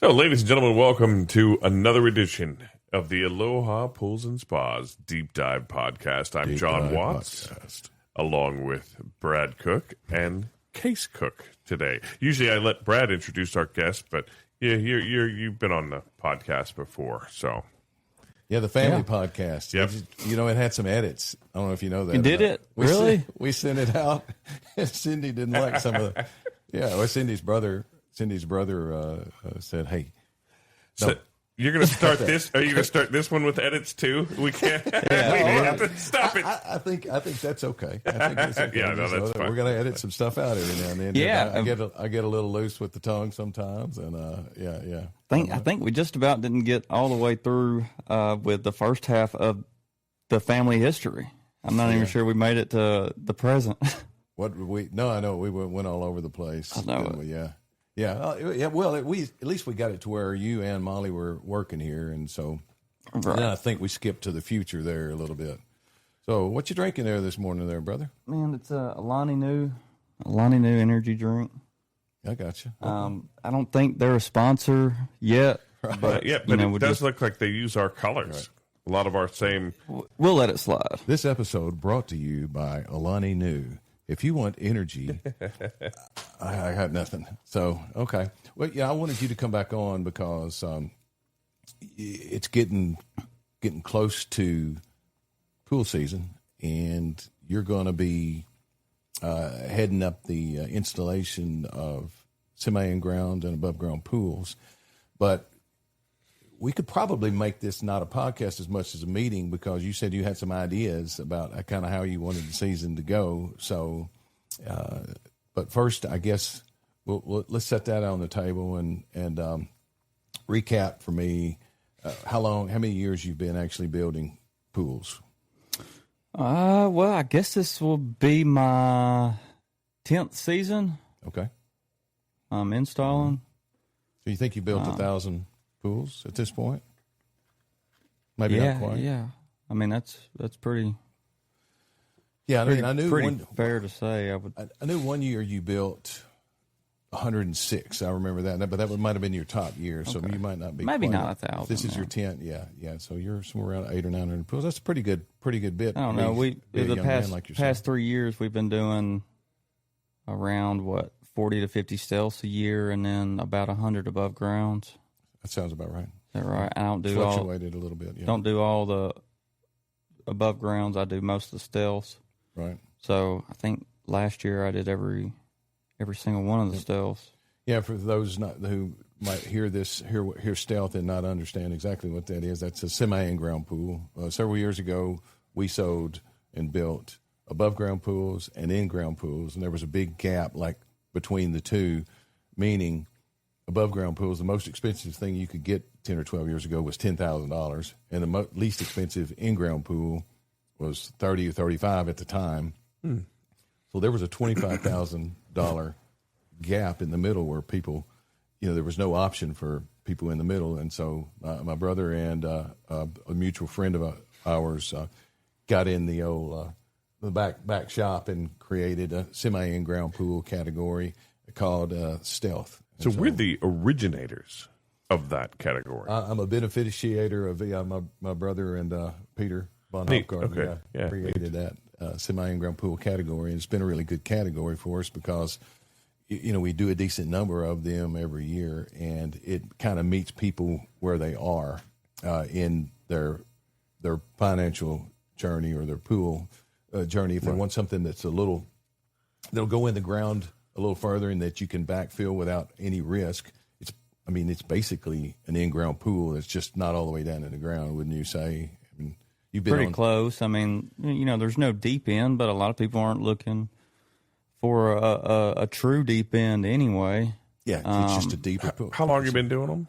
So, ladies and gentlemen, welcome to another edition of the Aloha Pools and Spas Deep Dive Podcast. I'm John Watts, along with Brad Cook and Cace Cook today. Usually I let Brad introduce our guest, but yeah, you've been on the podcast before, so. Yeah, the family podcast. Yep. It had some edits. I don't know if you know that. You did it? Really? We sent it out, and Cindy didn't like some of the. Yeah, well, Cindy's brother said, "Hey, So you're going to start this? Are you going to start this one with edits too? We can't. We have to stop it. I think that's okay. I think it's okay. Yeah, no, that's fine. We're going to edit some stuff out every now and then. Yeah, I get a little loose with the tongue sometimes, and yeah. I think we just about didn't get all the way through with the first half of the family history. I'm not even sure we made it to the present. What we? No, I know we went all over the place. I know. Yeah. Well, at least we got it to where you and Molly were working here, and so Right. then I think we skipped to the future there a little bit. So, what you drinking there this morning, there, brother? Man, it's a Alani Nu energy drink. I got you. I don't think they're a sponsor yet, but But it does look like they use our colors. Right. A lot of our same. We'll let it slide. This episode brought to you by Alani Nu. If you want energy, I got nothing. So, okay. Well, yeah, I wanted you to come back on because it's getting close to pool season, and you're going to be heading up the installation of semi-in-ground and above-ground pools. But we could probably make this not a podcast as much as a meeting because you said you had some ideas about kind of how you wanted the season to go. So, but first, I guess let's set that on the table and recap for me how many years you've been actually building pools. Well, I guess this will be my 10th season. Okay. I'm installing. So you think you built 1,000 pools at this point? Maybe not quite. Yeah. I mean, that's pretty. Yeah, I knew pretty fair to say. I knew one year you built 106. I remember that, but that might have been your top year, so you might not be. Maybe not 1,000. This is your 10th, yeah. So you're somewhere around 800 or 900 pools. That's a pretty good bit. I don't know. The past 3 years we've been doing around 40 to 50 stealths a year, and then about 100 above grounds. That sounds about right. Is that right? I don't do fluctuated a little bit. Yeah. Don't do all the above grounds. I do most of the stealths. Right. So I think last year I did every single one of the stealths. Yeah, for those who might hear stealth and not understand exactly what that is, that's a semi-in-ground pool. Several years ago, we sold and built above-ground pools and in-ground pools, and there was a big gap between the two, meaning above-ground pools, the most expensive thing you could get 10 or 12 years ago was $10,000, and the least expensive in-ground pool was $30 or $35 at the time. So there was a $25,000 gap in the middle where people, there was no option for people in the middle. And so my brother and a mutual friend of ours got in the old the back shop and created a semi-in-ground pool category called Stealth. So we're the originators of that category. I'm a beneficiator of my brother and Peter Von Hopgarden created that semi-in-ground pool category, and it's been a really good category for us because we do a decent number of them every year, and it kind of meets people where they are in their financial journey or their pool journey. If they want something that's that'll go in the ground a little further and that you can backfill without any risk. It's basically an in-ground pool that's just not all the way down in the ground, wouldn't you say? You've been pretty close. There's no deep end, but a lot of people aren't looking for a true deep end anyway. Yeah, it's just a deeper pool. How long have you been doing them?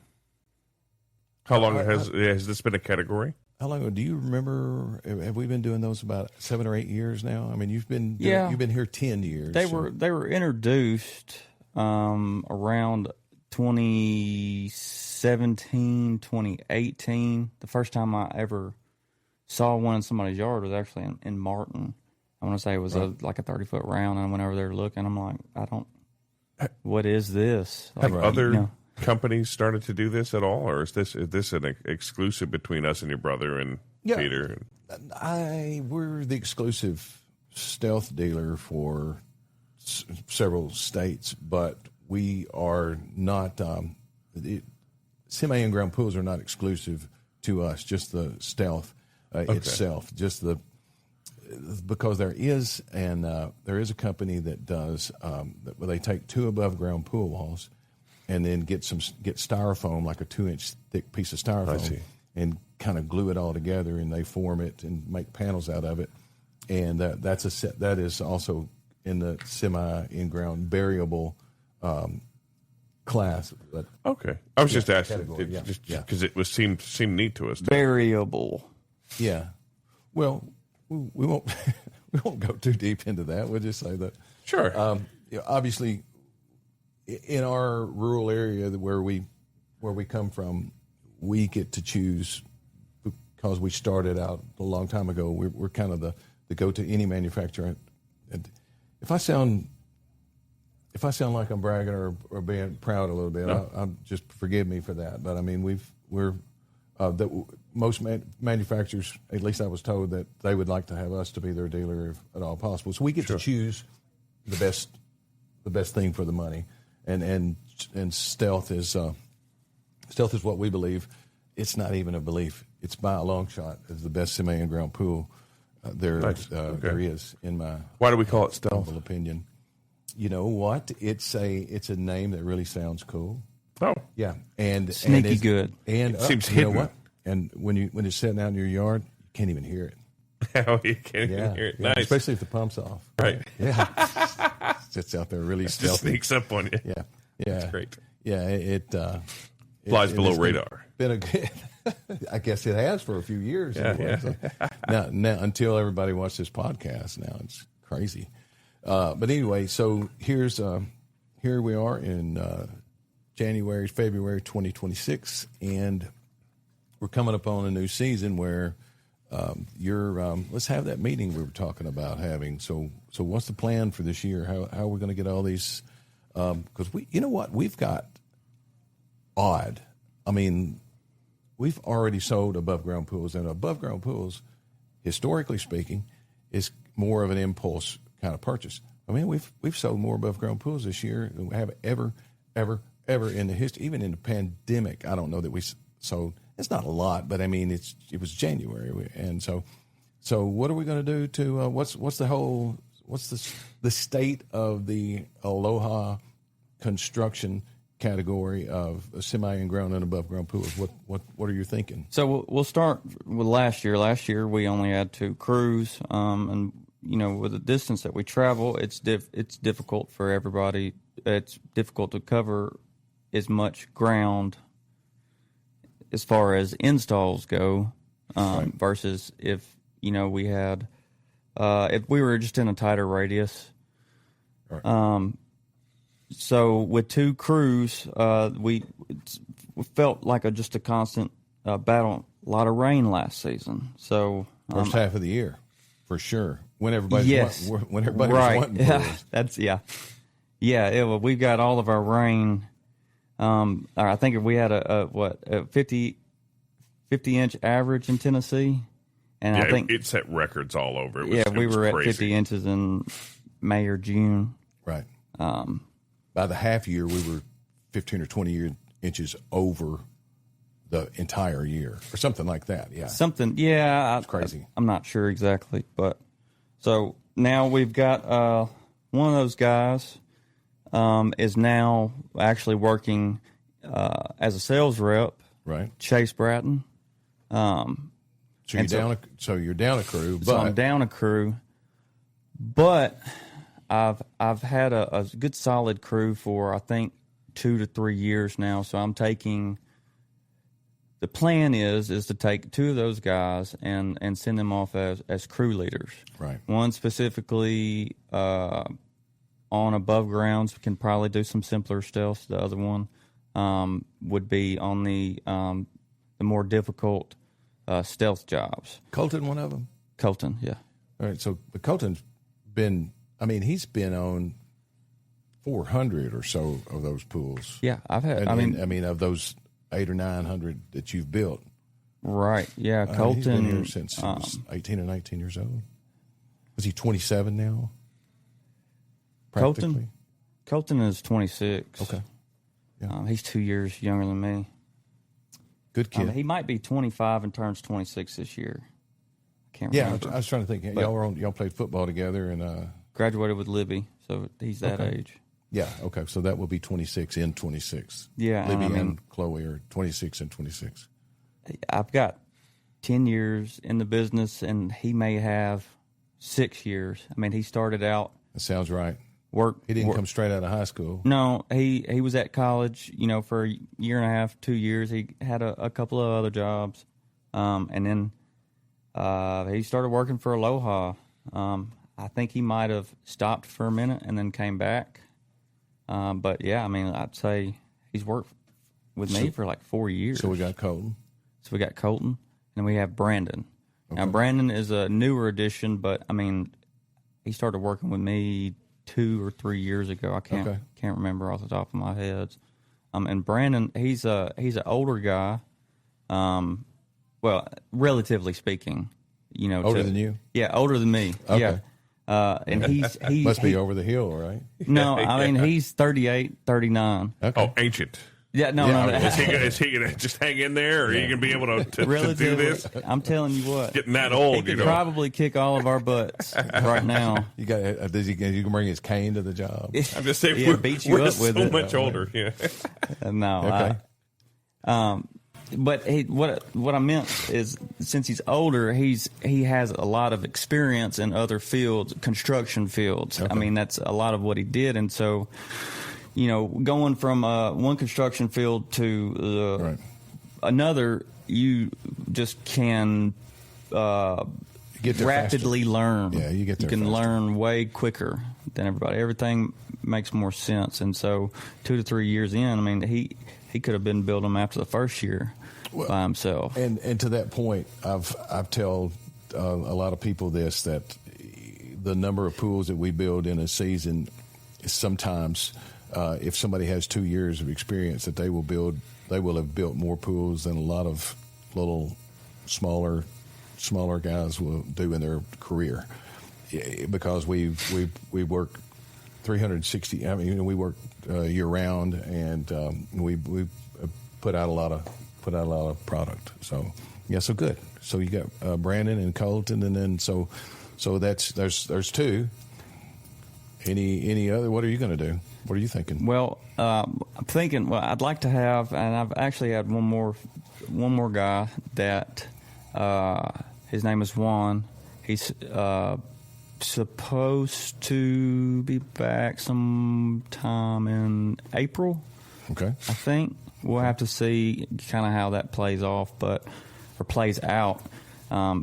How long has this been a category? How long ago? Do you remember? Have we been doing those about 7 or 8 years now? You've been here 10 years. They were introduced around 2017, 2018. The first time I ever saw one in somebody's yard was actually in Martin. I want to say it was like a 30-foot round, and I went over there to look, and I'm like, what is this? Have companies started to do this at all, or is this an exclusive between us and your brother and Peter? We're the exclusive stealth dealer for several states, but we are not. Semi-in-ground pools are not exclusive to us. Just the stealth itself. Just because there is a company that does where they take 2 above ground pool walls and then get styrofoam, like a 2-inch thick piece of styrofoam, and kind of glue it all together, and they form it and make panels out of it. And that is also in the semi-in-ground variable class. But okay, I was just asking, because it seemed neat to us. Variable. Yeah. Well, we won't go too deep into that. We'll just say that. Sure. Obviously, in our rural area where we come from, we get to choose because we started out a long time ago. We're kind of the go to any manufacturer. And if I sound like I'm bragging or being proud a little bit, I'm just forgive me for that. But I mean, most manufacturers, at least I was told, that they would like to have us to be their dealer if at all possible. So we get to choose the best thing for the money, and stealth is what we believe. It's not even a belief; it's by a long shot is the best semi-in-ground pool there is in my. Why do we call it stealth? Humble opinion. You know what? It's a name that really sounds cool. Oh, yeah, and sneaky good, and it seems hidden. You know what? And when it's sitting out in your yard, you can't even hear it. Oh, you can't even hear it. Nice, especially if the pump's off. Right? Yeah, sits out there really stealthy. Just sneaks up on you. Yeah, that's great. Yeah, it flies below radar. Been a good. I guess it has for a few years. Yeah. So now until everybody watched this podcast, now it's crazy. But anyway, so here we are in February 2026, and we're coming up on a new season where let's have that meeting we were talking about having. So what's the plan for this year? How are we going to get all these? Because we've got odd. I mean, we've already sold above ground pools, and above ground pools, historically speaking, is more of an impulse kind of purchase. I mean, we've sold more above ground pools this year than we have ever in the history. Even in the pandemic, I don't know that we sold. It's not a lot, but I mean, it was January, and so what are we going to do to what's the state of the Aloha construction category of semi-in-ground and above ground pools? What are you thinking? So we'll start with last year. Last year we only had 2 crews, and with the distance that we travel, it's difficult for everybody. It's difficult to cover as much ground as far as installs go, versus if we had if we were just in a tighter radius. Right. So with 2 crews, we felt like just a constant battle. A lot of rain last season. So first half of the year, for sure. When everybody's wanting right. That's we've got all of our rain. I think if we had a 50-inch average in Tennessee, and I think it set records all over. We were crazy. At 50 inches in May or June. Right. By the half year, we were 15 or 20 inches over the entire year, or something like that. Yeah. Something. Yeah. It's crazy. I'm not sure exactly, but so now we've got one of those guys. Is now actually working as a sales rep, right? Cace Bratton. So you're down a crew, but so I'm down a crew, but I've had a good solid crew for I think 2 to 3 years now. So I'm taking. The plan is to take 2 of those guys and send them off as crew leaders. Right. One specifically. On above grounds, we can probably do some simpler stealth. The other one would be on the more difficult stealth jobs. Colton, one of them? Colton, yeah. All right, so Colton's been, he's been on 400 or so of those pools. Yeah, I've had. And, I mean, of those 800 or 900 that you've built. Right. Yeah, Colton. He's been here since he was 18 or 19 years old. Was he 27 now? Practically? Colton is 26. Okay. Yeah. He's 2 years younger than me. Good kid. He might be 25 and turns 26 this year. I can't remember. Yeah, I was trying to think. Y'all played football together and graduated with Libby, so he's that age. Yeah, okay. So that will be 26 in 26. Yeah. Libby and Chloe are 26 and 26. I've got 10 years in the business, and he may have 6 years. I mean, he started out. That sounds right. He didn't come straight out of high school. No, he was at college, for a year and a half, 2 years. He had a couple of other jobs. And then he started working for Aloha. I think he might have stopped for a minute and then came back. But, yeah, I mean, I'd say he's worked with me for like 4 years. So we got Colton. And we have Brandon. Okay. Now, Brandon is a newer addition, but, I mean, he started working with me 2 or 3 years ago. I can't remember off the top of my head. And Brandon, he's an older guy. Well, relatively speaking, older than you. Yeah, older than me. Okay. Yeah. And he must be over the hill, right? No, I mean he's 38, 39. Okay. Oh, ancient. Yeah, no. Is he gonna just hang in there, or are you gonna be able to do this? I'm telling you what, getting that old, he could probably kick all of our butts right now. You got? You can bring his cane to the job. I'm just saying, beat you up with so it. much older. Yeah. No. Okay. But what I meant is, since he's older, he has a lot of experience in other fields, construction fields. Okay. I mean, that's a lot of what he did, and so. Going from one construction field to another, you just can rapidly learn. Yeah, you can learn way quicker than everybody. Everything makes more sense, and so 2 to 3 years in, I mean, he could have been building them after the first year by himself. And to that point, I've told a lot of people this, that the number of pools that we build in a season is sometimes. If somebody has 2 years of experience, that they will have built more pools than a lot of little smaller guys will do in their career, because we work 360. I mean, we work year round, and we put out a lot of product. So so good. So you got Brandon and Colton, and then so there's two. Any other? What are you going to do? What are you thinking? Well, I'm thinking. Well, I'd like to have, and I've actually had one more guy that his name is Juan. He's supposed to be back sometime in April. Okay. I think we'll have to see kind of how that plays out. I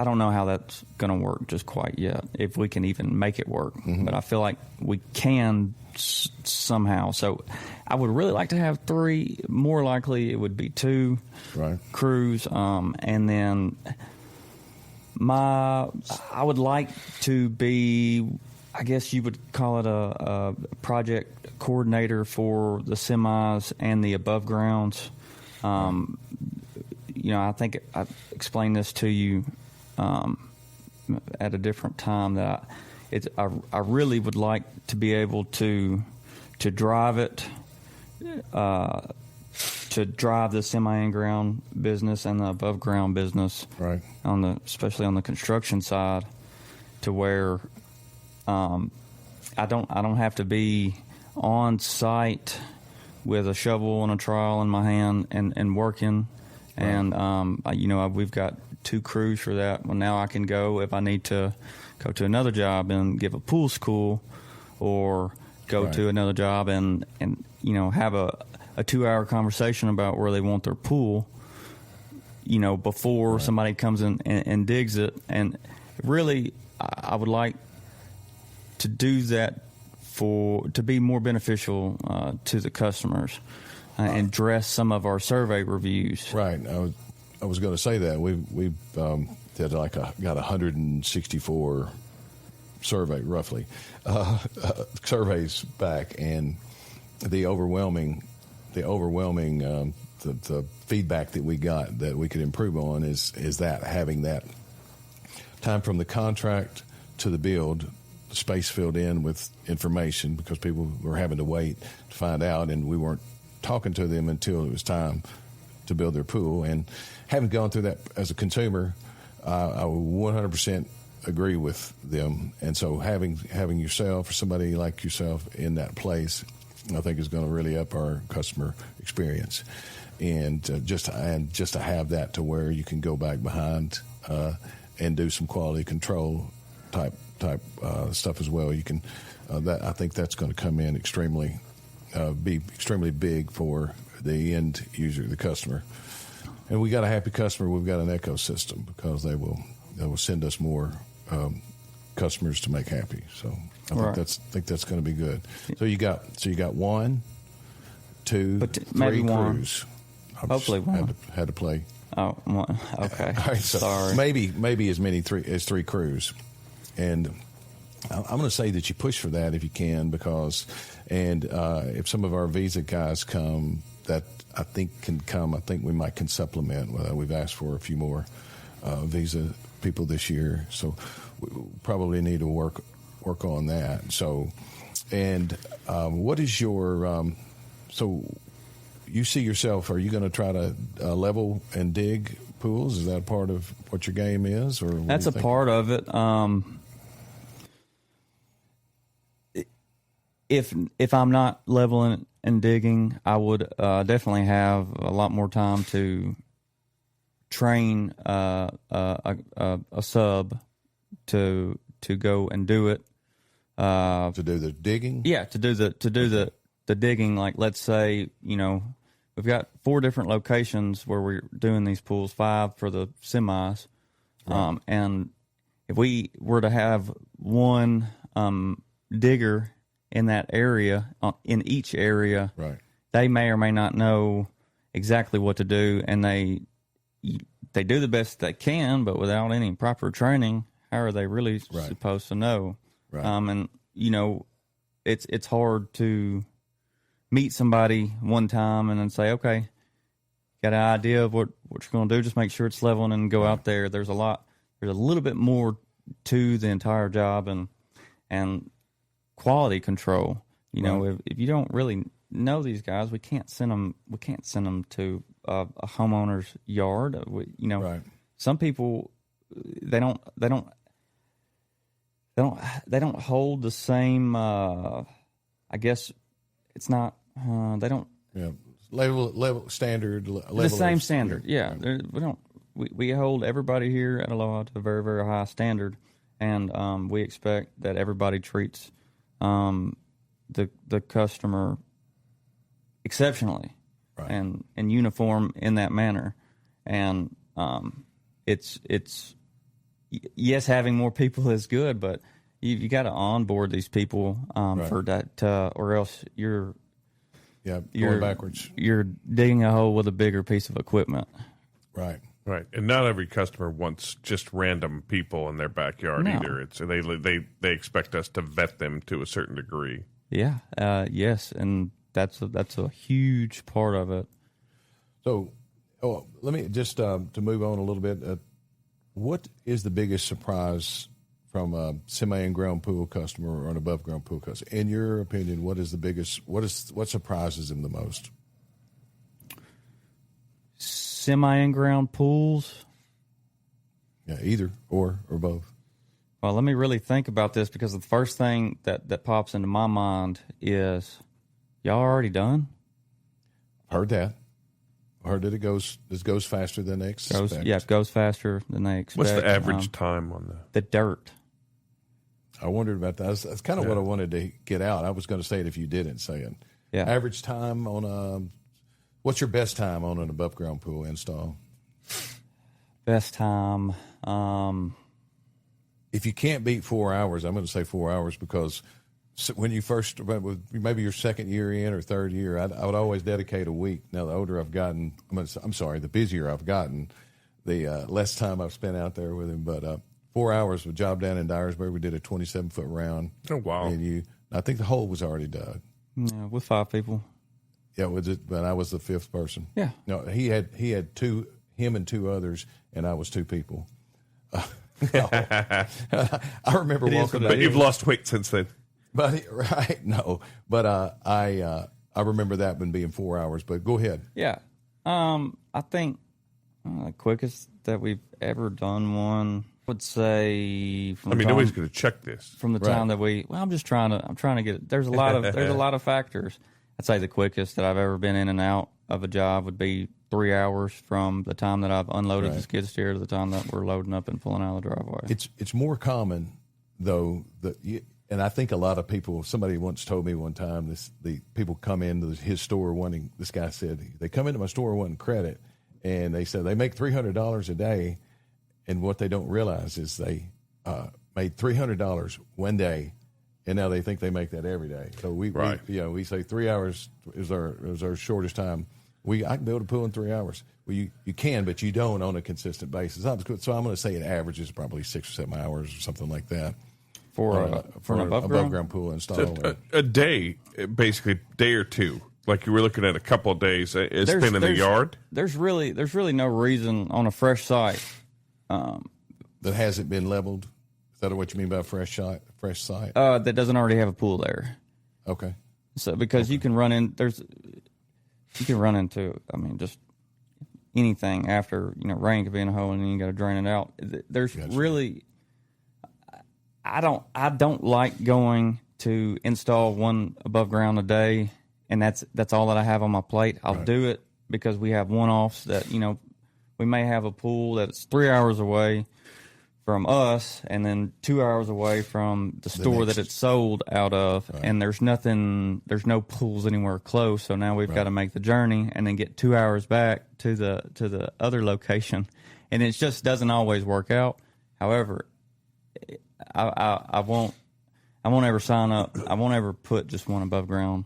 don't know how that's going to work just quite yet, if we can even make it work. Mm-hmm. But I feel like we can somehow. So I would really like to have 3. More likely, it would be 2 crews. And then I would like to be, I guess you would call it a project coordinator for the semis and the above grounds. I think I explained this to you at a different time, that I really would like to be able to drive it, to drive the semi-in-ground business and the above-ground business, right? Especially on the construction side, to where I don't have to be on site with a shovel and a trowel in my hand and working. Right. And, we've got 2 crews for that. Well, now I can go, if I need to go to another job and give a pool school, or go to another job and have a 2-hour conversation about where they want their pool, before somebody comes in and digs it. And really, I would like to do that to be more beneficial to the customers. And address some of our survey reviews. Right. I was going to say that we've did got 164 survey, roughly, surveys back, and the overwhelming the feedback that we got that we could improve on is that having that time from the contract to the build, the space filled in with information, because people were having to wait to find out, and we weren't talking to them until it was time to build their pool. And having gone through that as a consumer, I would 100% agree with them. And so having yourself or somebody like yourself in that place, I think is going to really up our customer experience. And just to have that to where you can go back behind and do some quality control type stuff as well. You can I think that's going to come in be extremely big for the end user, the customer. And we got a happy customer. We've got an ecosystem, because they will send us more customers to make happy. So I think that's going to be good. So you got 1, 2, 3 crews. Hopefully one. Had to play. Oh, one. Okay. All right, so sorry. Maybe as many as 3 crews, and I'm going to say that you push for that if you can, because if some of our visa guys come, that I think can come. I think we can supplement. We've asked for a few more visa people this year, so we probably need to work on that. So, and what is your so you see yourself? Are you going to try to level and dig pools? Is that part of what your game is, or that's a part of it? If I'm not leveling and digging, I would definitely have a lot more time to train a sub to go and do it. To do the digging? Yeah, to do the digging. Like, let's say, we've got 4 different locations where we're doing these pools, 5 for the semis. Right. And if we were to have one digger in that area, in each area, right, they may or may not know exactly what to do, and they do the best they can, but without any proper training, how are they really supposed to know? Right. And it's hard to meet somebody one time and then say, okay, got an idea of what you're going to do, just make sure it's leveling and go out there. There's a little bit more to the entire job, and quality control. If you don't really know these guys, we can't send them to a homeowner's yard. Right. Some people they don't hold the same. I guess it's not. They don't. Yeah. Level standard. The same standard. Yeah. We don't. We hold everybody here at Aloha to a very, very high standard, and we expect that everybody treats the customer exceptionally, right, and uniform in that manner. And it's yes, having more people is good, but you got to onboard these people right, for that, or else you're going backwards. You're digging a hole with a bigger piece of equipment. Right. Right, and not every customer wants just random people in their backyard either. It's they expect us to vet them to a certain degree. Yeah, yes, and that's a huge part of it. So, let me just to move on a little bit. What is the biggest surprise from a semi-in-ground pool customer or an above-ground pool customer? In your opinion, what surprises them the most? Semi-in-ground pools? Yeah, either or both. Well, let me really think about this, because the first thing that pops into my mind is, y'all already done? Heard that. Heard that it goes faster than they expect. It goes faster than they expect. What's the average time on the dirt? I wondered about that. That's kind of what I wanted to get out. I was going to say it if you didn't say it. Yeah. Average time on what's your best time on an above ground pool install? Best time. If you can't beat 4 hours, I'm going to say 4 hours, because when you first, maybe your second year in or third year, I would always dedicate a week. Now, the older I've gotten, the busier I've gotten, the less time I've spent out there with him. But 4 hours of a job down in Dyersburg. We did a 27-foot round. Oh, wow. And I think the hole was already dug. Yeah, with 5 people. Yeah, but I was the 5th person. Yeah. No, he had him and 2 others, and I was 2 people. I remember walking. But you've lost weight since then. But I remember that one being 4 hours. But go ahead. Yeah, I think the quickest that we've ever done one would say. Nobody's going to check this from the time that we. Well, I'm trying to get it. There's a lot of factors. I'd say the quickest that I've ever been in and out of a job would be 3 hours from the time that I've unloaded the skid steer to the time that we're loading up and pulling out of the driveway. It's more common though and I think a lot of people. Somebody once told me one time the people come into his store wanting. This guy said they come into my store wanting credit, and they said they make $300 a day, and what they don't realize is they made $300 one day, and now they think they make that every day. So we say 3 hours is our shortest time. I can build a pool in 3 hours. Well, you can, but you don't on a consistent basis. So I'm going to say it averages probably 6 or 7 hours or something like that. For an above ground pool install. So a day, basically, day or two. Like you were looking at a couple of days. It's been in the yard. There's really no reason on a fresh site that hasn't been leveled. Is that what you mean by fresh site? That doesn't already have a pool there. Okay. So because you can run into just anything after rain could be in a hole and then you got to drain it out. There's really. I don't like going to install one above ground a day, and that's all that I have on my plate. I'll do it because we have one-offs that we may have a pool that's 3 hours away from us, and then 2 hours away from the store that it's sold out of, and there's no pools anywhere close. So now we've got to make the journey and then get 2 hours back to the other location, and it just doesn't always work out. However, I won't ever sign up. I won't ever put just one above ground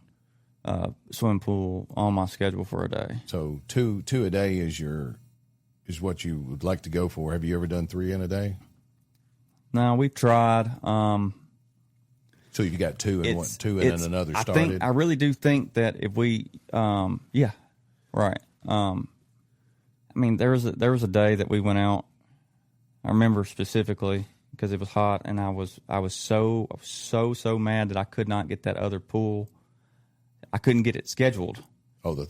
swim pool on my schedule for a day. So two a day is what you would like to go for. Have you ever done 3 in a day? No, we've tried. So you got 2 and two and then another started. I really do think that if we, right. There was a day that we went out. I remember specifically because it was hot, and I was so mad that I could not get that other pool. I couldn't get it scheduled. Oh,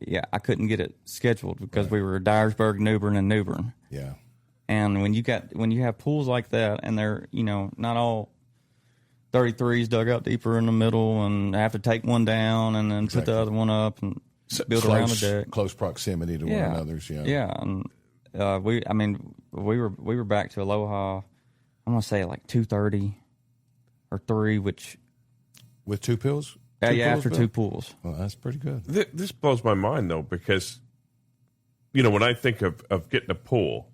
yeah, I couldn't get it scheduled because we were Dyersburg, New Bern, and New Bern. Yeah. And when you have pools like that, and they're not all 33s dug out deeper in the middle, and I have to take one down and then put the other one up and build around the deck. Close proximity to one another's. Yeah. Yeah, and we were back to Aloha. I'm gonna say like 2:30 or 3, which with 2 pools. After 2 pools. Well, that's pretty good. This blows my mind though, because when I think of getting a pool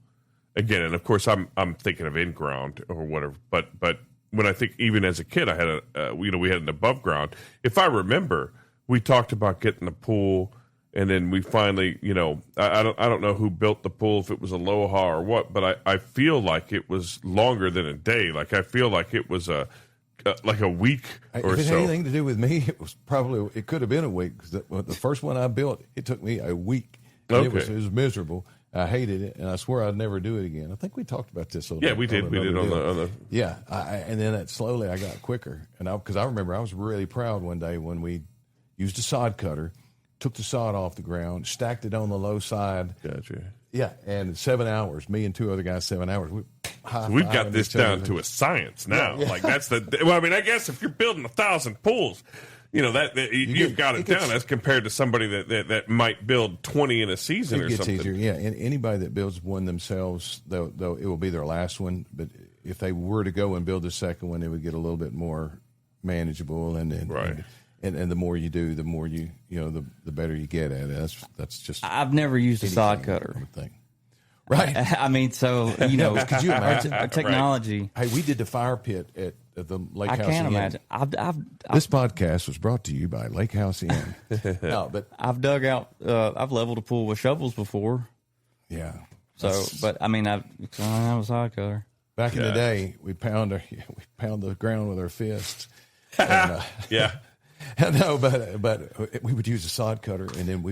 again, and of course I'm thinking of in ground or whatever, but when I think even as a kid I had we had an above ground. If I remember, we talked about getting a pool. And then we finally, I don't know who built the pool, if it was Aloha or what, but I feel like it was longer than a day. Like I feel like it was like a week or so. If it had anything to do with me, it could have been a week. Because the first one I built, it took me a week. Okay. It was miserable. I hated it, and I swear I'd never do it again. I think we talked about this a little bit. Yeah, we did. We did on the. Yeah, and then slowly I got quicker, and because I remember I was really proud one day when we used a sod cutter. Took the sod off the ground, stacked it on the low side. Gotcha. Yeah, and 7 hours. Me and 2 other guys, 7 hours. We've got this down to a science now. Yeah. Like that's I guess if you're building 1,000 pools, you've got it down as compared to somebody that might build 20 in a season or something. It gets easier. Yeah, and anybody that builds one themselves, though, it will be their last one. But if they were to go and build a second one, it would get a little bit more manageable right. And the more you do, the more the better you get at it. That's just. I've never used a sod cutter. I would think. Right. Could you imagine our technology? Right. Hey, we did the fire pit at the Lake House. I can't imagine. This podcast was brought to you by Lake House Inn. No, but I've dug out. I've leveled a pool with shovels before. Yeah. So, but I don't have a sod cutter. Back in the day, we pound the ground with our fists. And, Yeah. No, but we would use a sod cutter, and then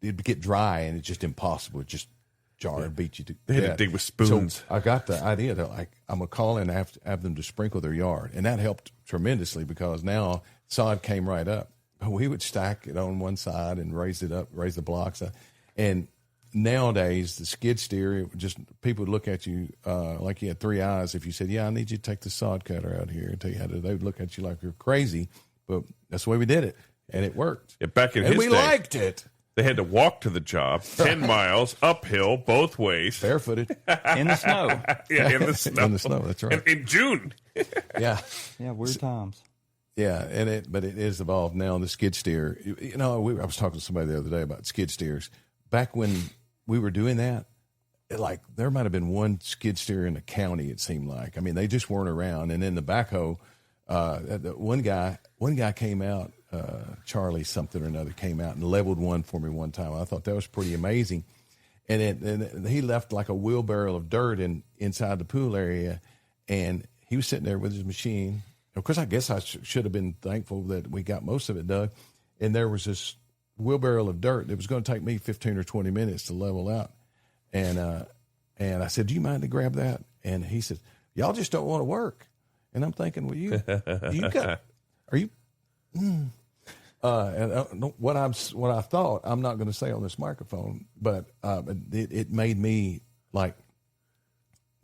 it'd get dry, and it's just impossible. It just jar and beat you to They had to death. dig with spoons. So I got the idea that I'm gonna call in and have them to sprinkle their yard, and that helped tremendously because now sod came right up. But we would stack it on one side and raise the blocks, and nowadays the skid steer, people would look at you like you had three eyes if you said, "Yeah, I need you to take the sod cutter out here and tell you how to." They would look at you like you're crazy, but that's the way we did it, and it worked. Yeah, back in and his we day, liked it. they had to walk to the job 10 miles uphill both ways. Barefooted. In the snow. Yeah, in the snow. In the snow, that's right. In June. Yeah. Yeah, weird times. Yeah, but it is evolved now. The skid steer, I was talking to somebody the other day about skid steers. Back when we were doing that, there might have been one skid steer in the county. It seemed like. I mean, they just weren't around. And then the backhoe, one guy came out, Charlie something or another came out and leveled one for me one time. I thought that was pretty amazing. And he left like a wheelbarrow of dirt inside the pool area, and he was sitting there with his machine. Of course, I guess I should have been thankful that we got most of it dug. And there was this wheelbarrow of dirt that was going to take me 15 or 20 minutes to level out. And I said, "Do you mind to grab that?" And he said, "Y'all just don't want to work." And I'm thinking, well, and what I thought, I'm not going to say on this microphone, but it made me like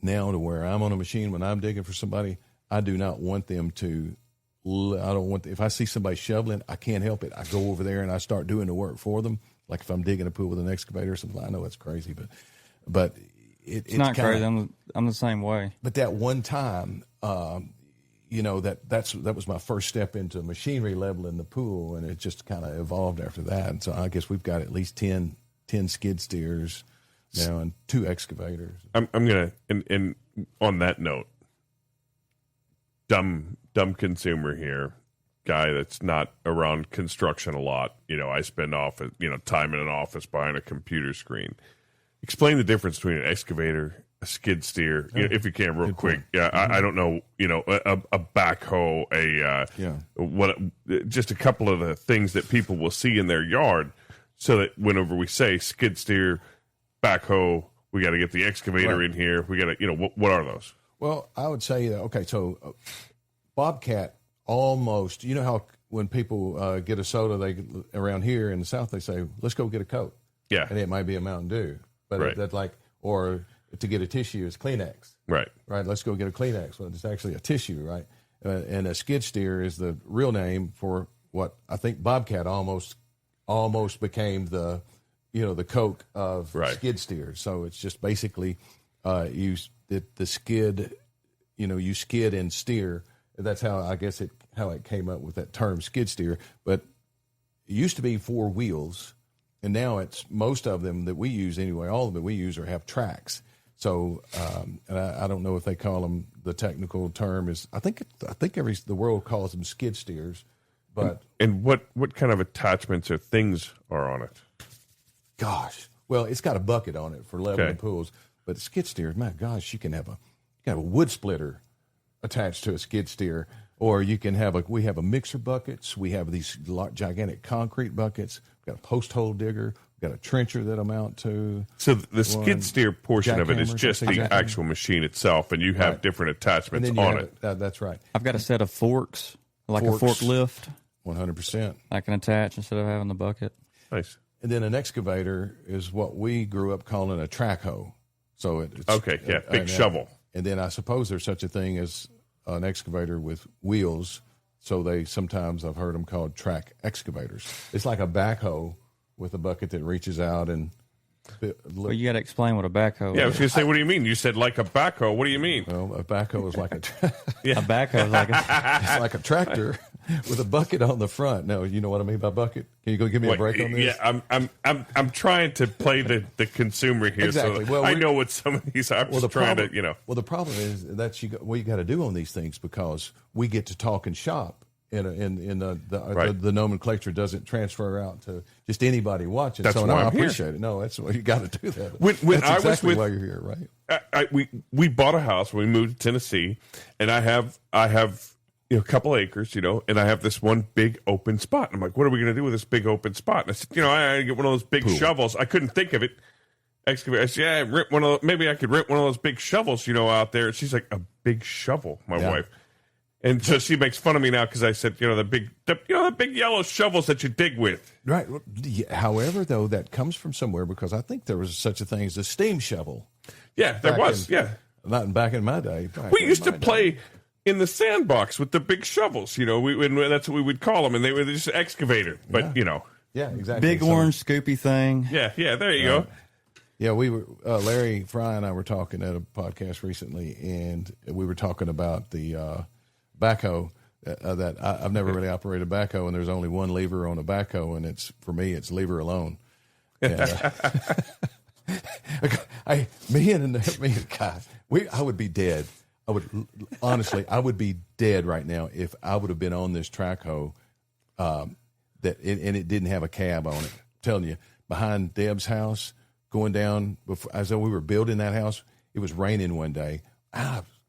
now to where I'm on a machine when I'm digging for somebody. I do not want them to. If I see somebody shoveling, I can't help it. I go over there and I start doing the work for them. Like if I'm digging a pool with an excavator or something. I know it's crazy, but it's not kinda, crazy. I'm the same way. But that one time, that was my first step into machinery leveling the pool, and it just kind of evolved after that. And so I guess we've got at least 10 skid steers now and 2 excavators. I'm gonna and on that note, dumb consumer here, guy that's not around construction a lot. I spend time in an office behind a computer screen. Explain the difference between an excavator, a skid steer, if you can, real quick. Yeah, I don't know. A backhoe, just a couple of the things that people will see in their yard, so that whenever we say skid steer, backhoe, we got to get the excavator in here. We got to, what are those? Well, I would say that, okay, so Bobcat almost, how when people get a soda, around here in the South, they say, "Let's go get a Coke." Yeah. And it might be a Mountain Dew. But that's or to get a tissue is Kleenex. Right. Right. Let's go get a Kleenex. Well, it's actually a tissue, right? And a skid steer is the real name for what I think Bobcat almost became the Coke of skid steers. So it's just basically the skid, you skid and steer. That's how I guess how it came up with that term skid steer. But it used to be 4 wheels. And now it's most of them that we use anyway. All of them that we use have tracks. So, and I don't know if they call them. The technical term is I think the world calls them skid steers. But and what kind of attachments or things are on it? Gosh, well, it's got a bucket on it for leveling pools. But skid steers, my gosh, you can have a wood splitter attached to a skid steer, or you can have we have a mixer buckets. We have these gigantic concrete buckets. We've got a post hole digger. We've got a trencher that'll mount to. So the skid steer portion of it is just the actual machine itself, and you have different attachments on it. That's right. I've got a set of forks, a forklift. 100%. I can attach instead of having the bucket. Nice. And then an excavator is what we grew up calling a track hoe. So it's big shovel. And then I suppose there's such a thing as an excavator with wheels. So sometimes I've heard them called track excavators. It's like a backhoe with a bucket that reaches out and. Well, you got to explain what a backhoe is. Yeah, I was going to say, what do you mean? You said like a backhoe. What do you mean? Well, a backhoe is like a a backhoe is like it's like a tractor with a bucket on the front. No, you know what I mean by bucket? Can you go give me a break on this? Yeah, I'm trying to play the consumer here. Exactly. So I know what some of these are. Well, the problem is that what you got to do on these things, because we get to talk and shop the nomenclature doesn't transfer out to just anybody watching. That's why I I'm appreciate here. it. No, that's why you got to do that. When that's I exactly was with, why you're here, right? We bought a house when we moved to Tennessee, and I have a couple acres, and I have this one big open spot. And I'm like, what are we going to do with this big open spot? And I said, I get one of those big shovels. I couldn't think of it. Excavate. I said, maybe I could rent one of those big shovels, out there. And she's like, a big shovel, my wife. And so she makes fun of me now because I said, the big yellow shovels that you dig with. Right. However, though, that comes from somewhere because I think there was such a thing as a steam shovel. Yeah, there was. Not back in my day. We used to play in the sandbox with the big shovels. That's what we would call them, and they were just excavator. But yeah, exactly. Big orange scoopy thing. Yeah. There you go. Yeah, we were Larry Fry and I were talking at a podcast recently, and we were talking about the backhoe that I've never really operated a backhoe, and there's only one lever on a backhoe, and it's for me it's lever alone. And, I would be dead. I would be dead right now if I would have been on this track hoe and it didn't have a cab on it. I'm telling you, behind Deb's house, going down as though we were building that house, it was raining one day.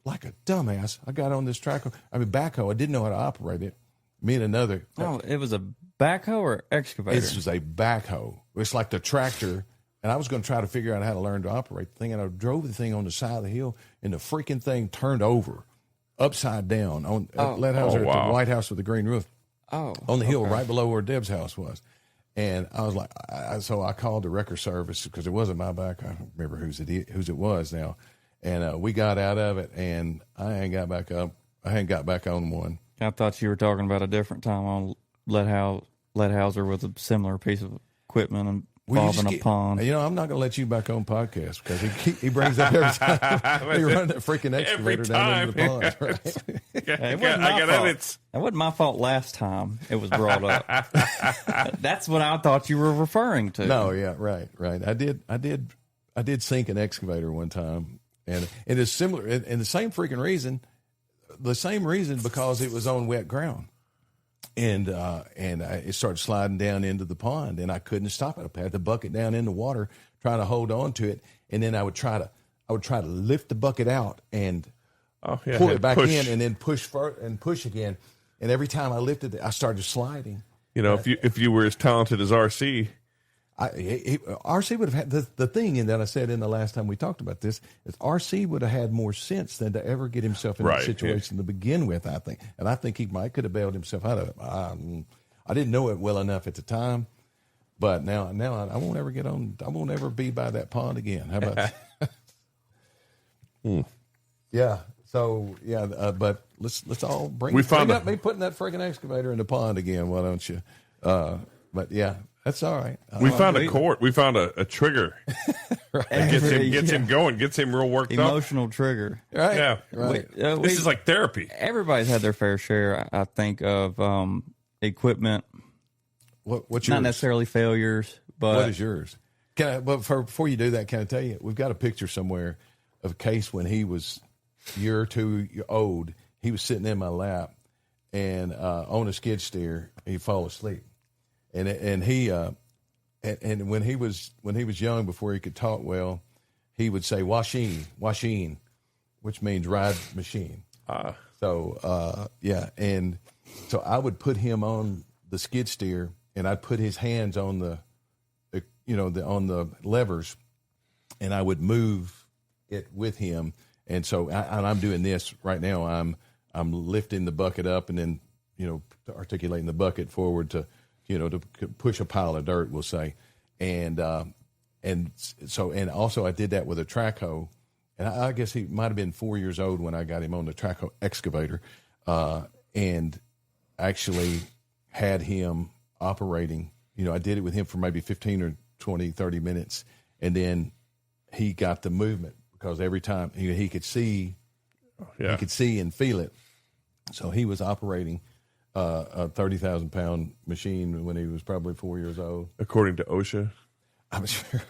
Like a dumbass, I got on this backhoe. I didn't know how to operate it. Me and another. Oh, it was a backhoe or excavator? This was a backhoe. It's like the tractor. And I was going to try to figure out how to learn to operate the thing. And I drove the thing on the side of the hill, and the freaking thing turned over, upside down at the White House with the green roof. On the hill right below where Deb's house was. And I was like, so I called the wrecker service because it wasn't my back. I don't remember whose it was now. And we got out of it, and I ain't got back up. I ain't got back on one. I thought you were talking about a different time on Letthauser with a similar piece of equipment and involving a pond. I'm not going to let you back on podcast because he brings up every time he runs that freaking excavator down into the pond. Right? It wasn't my fault. It wasn't my fault last time it was brought up. That's what I thought you were referring to. No, yeah, right. I did sink an excavator one time. And it is similar, and the same freaking reason, because it was on wet ground, and it started sliding down into the pond, and I couldn't stop it. I had the bucket down in the water, trying to hold on to it, and then I would try to lift the bucket out and pull it back in, and then push again, and every time I lifted it, I started sliding. If you were as talented as RC. RC would have had the thing that I said in the last time we talked about this is RC would have had more sense than to ever get himself in that situation to begin with, I think. And I think he might could have bailed himself out of it. I didn't know it well enough at the time, but now I won't ever I won't ever be by that pond again. How about that? Yeah. So but let's all bring up me putting that friggin' excavator in the pond again. Why don't you? But yeah. That's all right. We found a cord. We found a trigger. Right. That gets him going, gets him real worked Emotional trigger. Right. Yeah. Right. This is like therapy. Everybody's had their fair share, I think, of equipment. What's yours? Not necessarily failures, but what is yours? Before you do that, can I tell you, we've got a picture somewhere of Cace when he was a year or two old. He was sitting in my lap and on a skid steer. He'd fall asleep. And he when he was young, before he could talk well, he would say "washeen," which means ride machine. And so I would put him on the skid steer, and I'd put his hands on the levers, and I would move it with him. And so I'm doing this right now. I'm lifting the bucket up, and then articulating the bucket forward to push a pile of dirt, we'll say. And also I did that with a track hoe. And I guess he might have been 4 years old when I got him on the track hoe excavator, and actually had him operating. I did it with him for maybe 15 or 20, 30 minutes. And then he got the movement because every time he could see, he could see and feel it. So he was operating a 30,000-pound machine when he was probably 4 years old. According to OSHA? I'm sure.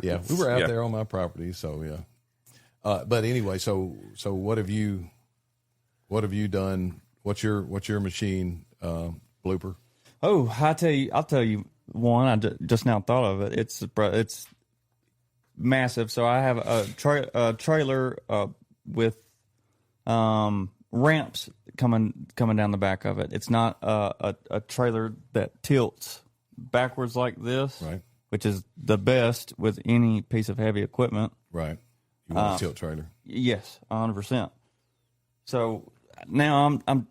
Yeah, we were out there on my property, so yeah. But anyway, so what have you done What's your machine blooper? Oh, I'll tell you one. I just now thought of it. It's massive. So I have a trailer with ramps coming down the back of it. It's not a trailer that tilts backwards like this, right? Which is the best with any piece of heavy equipment. Right. You want a tilt trailer? Yes, 100%. So now I'm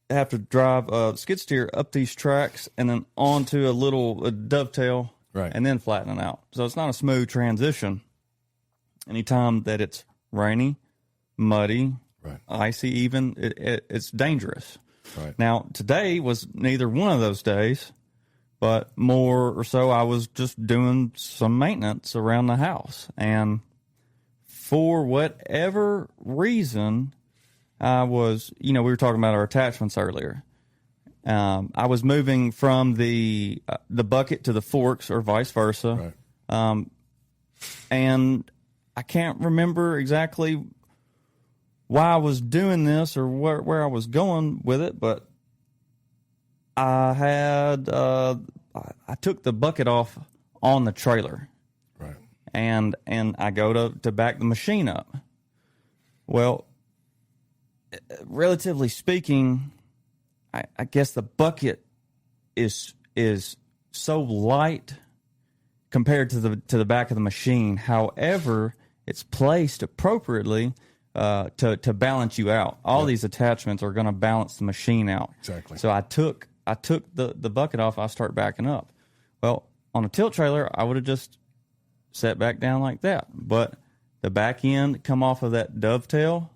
have to drive a skid steer up these tracks and then onto a little dovetail, right, and then flatten it out. So it's not a smooth transition. Anytime that it's rainy, muddy, right, icy, even it's dangerous. Right. Now today was neither one of those days, but more or so I was just doing some maintenance around the house, and for whatever reason, I was, we were talking about our attachments earlier. I was moving from the bucket to the forks or vice versa. Right. And I can't remember exactly why I was doing this or where I was going with it, but I had, I took the bucket off on the trailer. Right. And I go to back the machine up. Well, relatively speaking, I guess the bucket is so light compared to the back of the machine. However, it's placed appropriately to balance you out. All these attachments are going to balance the machine out. Exactly. So I took the bucket off. I start backing up. Well, on a tilt trailer, I would have just set back down like that, but the back end come off of that dovetail,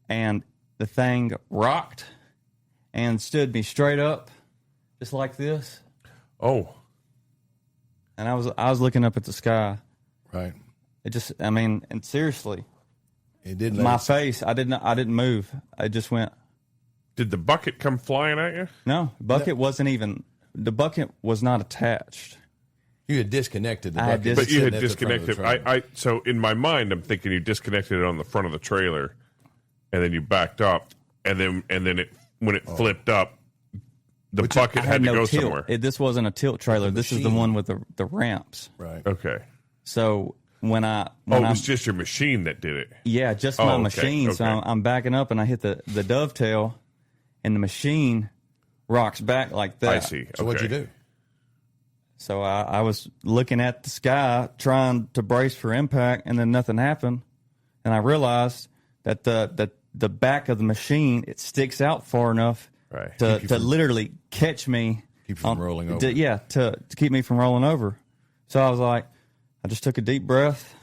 and the thing rocked and stood me straight up, just like this. Oh, and I was looking up at the sky. Right. It just, and seriously, it didn't. My face, I didn't move. I just went. Did the bucket come flying at you? No, bucket wasn't even. The bucket was not attached. You had disconnected the bucket. But you had disconnected. So in my mind, I'm thinking you disconnected it on the front of the trailer, and then you backed up, and then when it flipped up, the bucket had to go tilt. somewhere. This wasn't a tilt trailer. This is the one with the ramps. Right. Okay. So when it was just your machine that did it. Yeah, just my machine. Okay. So I'm backing up, and I hit the dovetail, and the machine rocks back like that. I see. So what'd you do? So I was looking at the sky, trying to brace for impact, and then nothing happened. And I realized that the back of the machine, it sticks out far enough to literally catch me. Keep you from rolling over. To keep me from rolling over. So I was like, I just took a deep breath,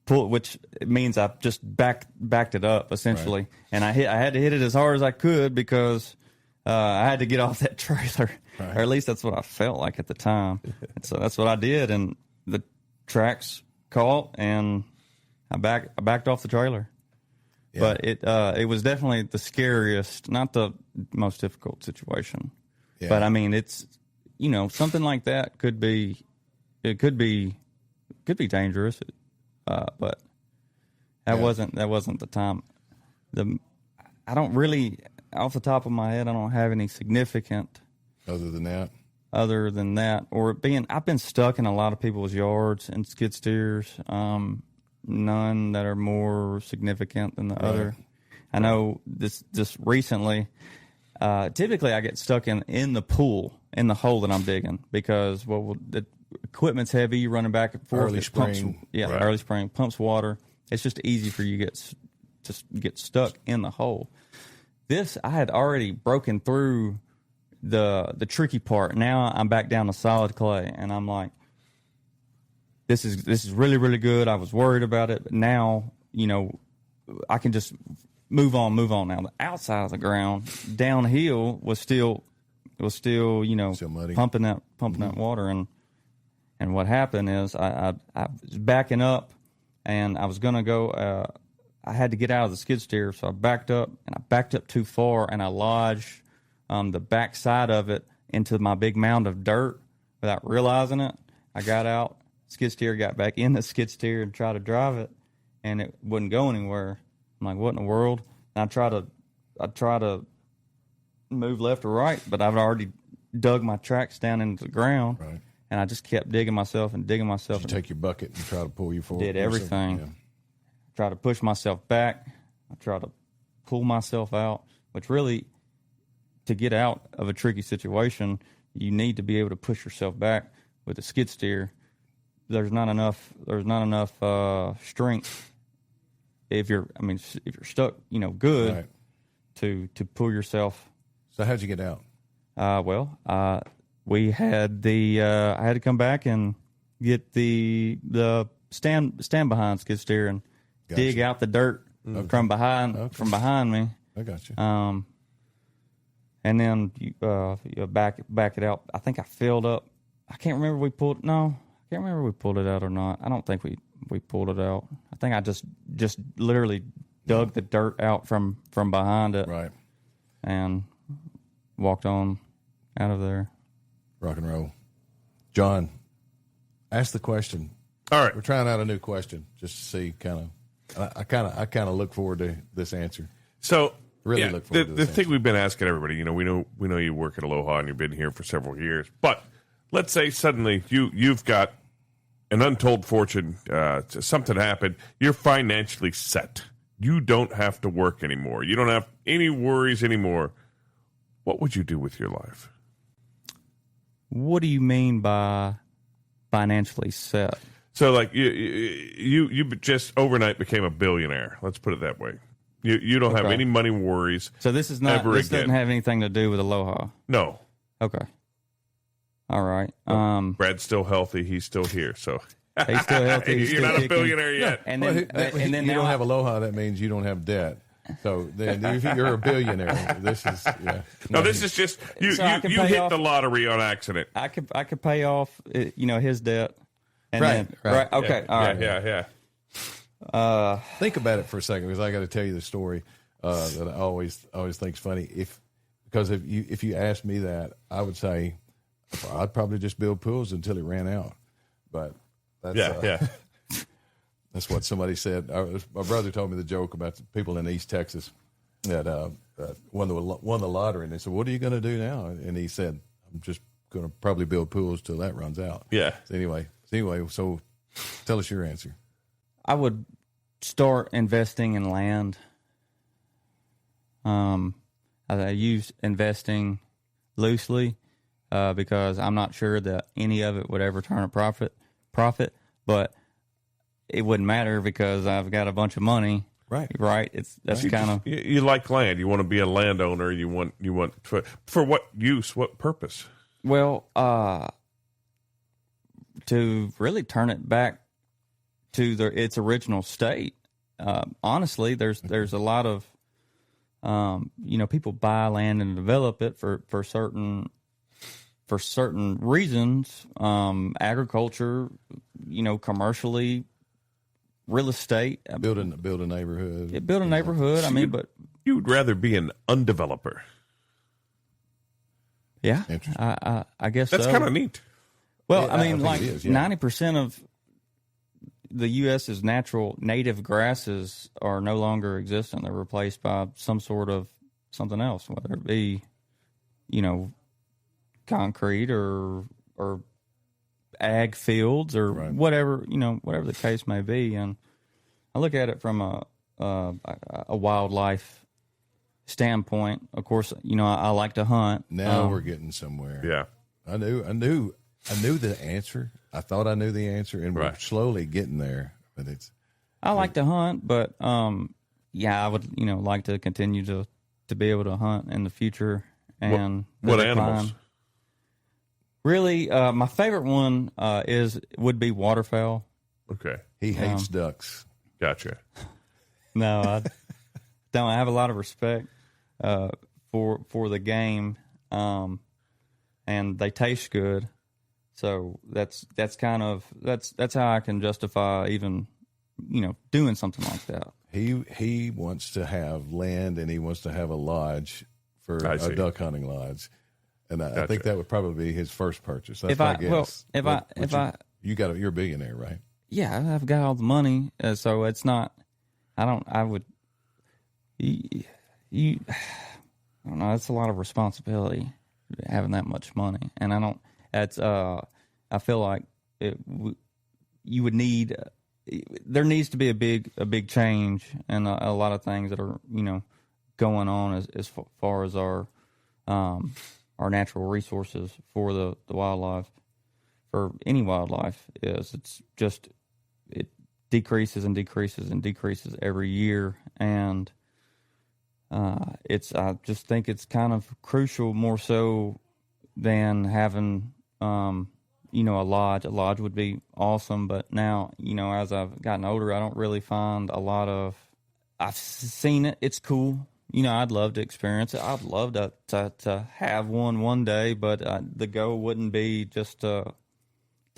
which means I just backed it up essentially, and I had to hit it as hard as I could because I had to get off that trailer, or at least that's what I felt like at the time. And so that's what I did, and the tracks caught, and I backed off the trailer. Yeah. But it was definitely the scariest, not the most difficult situation. Yeah. But it's something like that could be dangerous. But that wasn't the time. I don't really, off the top of my head, I don't have any significant other than that, or I've been stuck in a lot of people's yards and skid steers. None that are more significant than the other. I know this recently. Typically, I get stuck in the pool, in the hole that I'm digging, because the equipment's heavy. You're running back and forth. Early spring, early spring pumps water. It's just easy for you to get stuck in the hole. This, I had already broken through the tricky part. Now I'm back down to solid clay, and I'm like, this is really, really good. I was worried about it, but now I can just move on. Now the outside of the ground downhill was still still muddy. pumping that water, and what happened is I was backing up, and I was gonna go. I had to get out of the skid steer, so I backed up, and I backed up too far, and I lodged the back side of it into my big mound of dirt without realizing it. I got out, skid steer, got back in the skid steer and tried to drive it, and it wouldn't go anywhere. I'm like, what in the world? And I tried to I'd try to move left or right, but I've already dug my tracks down into the ground, Right. and I just kept digging myself and digging myself. Did you take your bucket and try to pull you forward? Did everything. Yeah. Try to push myself back. I try to pull myself out, which really, to get out of a tricky situation, you need to be able to push yourself back with a skid steer. There's not enough strength if you're stuck, good Right. to pull yourself. So how'd you get out? We had I had to come back and get the stand behind skid steer and dig out the dirt from behind me. I got you. And then you back it out. I think I filled up. I can't remember we pulled it out or not. I don't think we pulled it out. I think I just literally dug the dirt out from behind it. Right. And walked on out of there. Rock and roll. John, ask the question. All right. We're trying out a new question just to see I kind of look forward to this answer. So Really look forward to the this thing we've been asking everybody, we know you work at Aloha and you've been here for several years, but let's say suddenly you've got an untold fortune, something happened, you're financially set. You don't have to work anymore. You don't have any worries anymore. What would you do with your life? What do you mean by financially set? So, like, you just overnight became a billionaire. Let's put it that way. You don't have any money worries. So this is not. Ever This again. doesn't have anything to do with Aloha. No. Okay. All right. Brad's still healthy. He's still here. So He's still healthy. He's you're still not a kicking. billionaire yet. And then, and then you now don't have Aloha, that means you don't have debt. So then if you're a billionaire, this is No, this is just you. So I can You pay hit off- the lottery on accident. I could pay off his debt. And Right, then, right. Okay. All right. Yeah. Think about it for a second, because I got to tell you the story that I always think's funny. Because if you asked me that, I would say I'd probably just build pools until it ran out. But that's, that's what somebody said. My brother told me the joke about the people in East Texas that won the lottery, and they said, "What are you going to do now?" And he said, "I'm just going to probably build pools till that runs out." Yeah. So anyway, so tell us your answer. I would start investing in land. I use investing loosely because I'm not sure that any of it would ever turn a profit, but it wouldn't matter because I've got a bunch of money. Right. That's kind of You like land. You want to be a landowner. You want for what use? What purpose? well to really turn it back to its original state. Honestly, there's a lot of people buy land and develop it for certain reasons, agriculture, commercially, real estate, Build a neighborhood. build a neighborhood. But You would rather be an undeveloper. yeah, Interesting. I guess That's so. kind of neat. Well, Yeah, I think like it is, yeah. 90% of the U.S.'s native grasses are no longer existent. They're replaced by some sort of something else, whether it be, concrete or ag fields or Right. whatever the case may be. And I look at it from a wildlife standpoint. Of course, I like to hunt. Now we're getting somewhere. Yeah. I knew the answer. I thought I knew the answer, and we're Right. slowly getting there. But it's I like to hunt, but I would like to continue to be able to hunt in the future. And What the animals? decline. Really, my favorite one would be waterfowl. Okay. he hates ducks. Gotcha. No, I don't. I have a lot of respect for the game, and they taste good. So that's how I can justify even doing something like that. He wants to have land, and he wants to have a lodge for I a see. duck hunting lodge. And I Gotcha. think that would probably be his first purchase. That's my guess. You're a billionaire, right? Yeah, I've got all the money, so it's not. I would. I don't know. It's a lot of responsibility having that much money, and I don't. That's I feel like you would need. There needs to be a big change, and a lot of things that are going on as far as our natural resources for the wildlife, for any wildlife is. It's just it decreases and decreases and decreases every year, and I just think it's kind of crucial, more so than having a lodge. A lodge would be awesome, but now as I've gotten older, I don't really find a lot of. I've seen it; it's cool. I'd love to experience it. I'd love to have one day, but the goal wouldn't be just to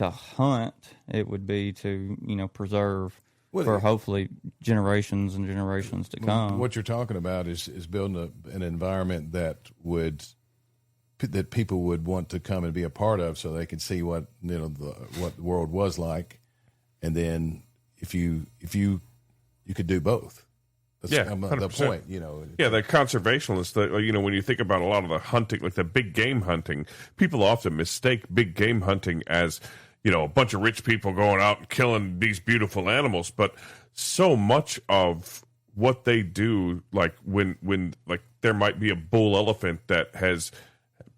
hunt. It would be to preserve for hopefully generations and generations to come. What you're talking about is building an environment that people would want to come and be a part of, so they can see what what the world was like, and then if you could do both. That's the point, Yeah, the conservationists, when you think about a lot of the hunting, like the big game hunting, people often mistake big game hunting as, a bunch of rich people going out and killing these beautiful animals. But so much of what they do, like when there might be a bull elephant that has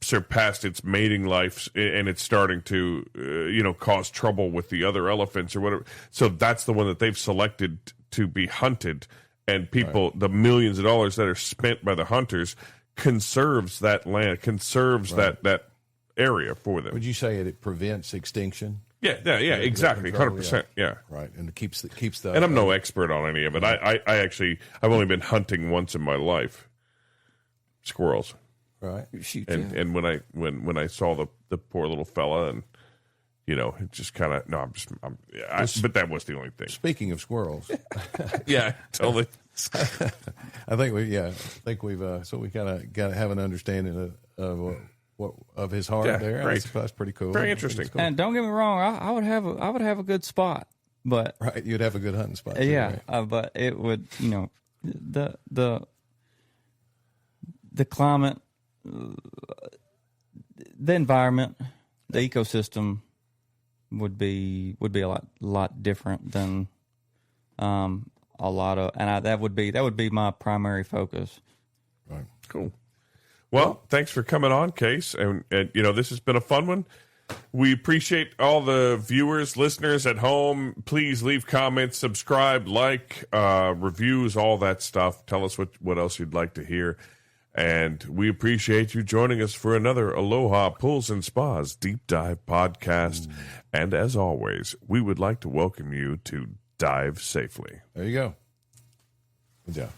surpassed its mating life and it's starting to, cause trouble with the other elephants or whatever. So that's the one that they've selected to be hunted. And people, the millions of dollars that are spent by the hunters, conserves that land, conserves that area for them. Would you say it prevents extinction? Yeah, exactly, 100%. Yeah, right, and it keeps the. And I'm no expert on any of it. I've only been hunting once in my life, squirrels. Right, and when I saw the poor little fella and. It just kind of but that was the only thing. Speaking of squirrels, yeah, totally. I think we've so we kind of got to have an understanding of his heart there. Great. That's pretty cool. Very interesting. Cool. And don't get me wrong, I would have a good spot, but right, you'd have a good hunting spot. Yeah, right? But it would the climate, the environment, the ecosystem. Would be a lot different than a lot of, and that would be my primary focus. Right. Cool. Well, thanks for coming on, Cace, and this has been a fun one. We appreciate all the viewers, listeners at home. Please leave comments, subscribe, like, reviews, all that stuff. Tell us what else you'd like to hear. And we appreciate you joining us for another Aloha Pools and Spas Deep Dive podcast. And as always, we would like to welcome you to Dive Safely. There you go. Good job.